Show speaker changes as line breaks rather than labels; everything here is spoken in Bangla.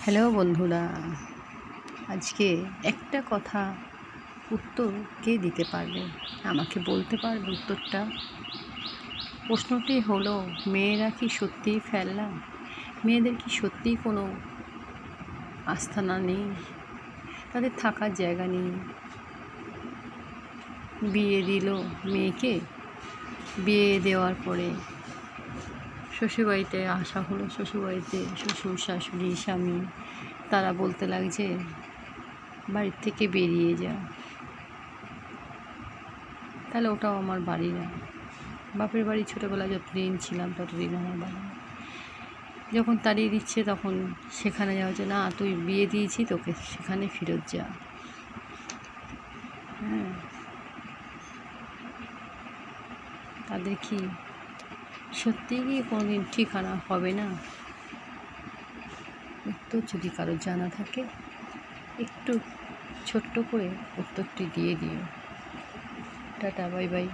হ্যালো বন্ধুরা, আজকে একটা কথা উত্তর কে দিতে পারবে? আমাকে বলতে পারবে উত্তরটা? প্রশ্নটি হলো, মেয়েরা কি সত্যিই ফেলনা? মেয়েদের কি সত্যিই কোনো আস্থানা নেই? তাদের থাকার জায়গা নেই? বিয়ে দিল মেয়েকে, বিয়ে দেওয়ার পরে শ্বশুরবাড়িতে আসা হলো, শ্বশুরবাড়িতে শ্বশুর শাশুড়ি স্বামী তারা বলতে লাগছে বাড়ির থেকে বেরিয়ে যা। তাহলে ওটাও আমার বাড়ি না। বাপের বাড়ি ছোটোবেলায় যতদিন ছিলাম ততদিন আমার বাড়ি। যখন তাড়িয়ে দিচ্ছে তখন সেখানে যাওয়া হচ্ছে না, তুই বিয়ে দিয়েছি তোকে সেখানে ফেরত যা। হ্যাঁ, তাদের কি সত্যিই কি কোনোদিন ঠিকানা হবে না? উত্তর যদি কারোর জানা থাকে একটু ছোট্ট করে উত্তরটি দিয়ে দিও। Tata, bye bye.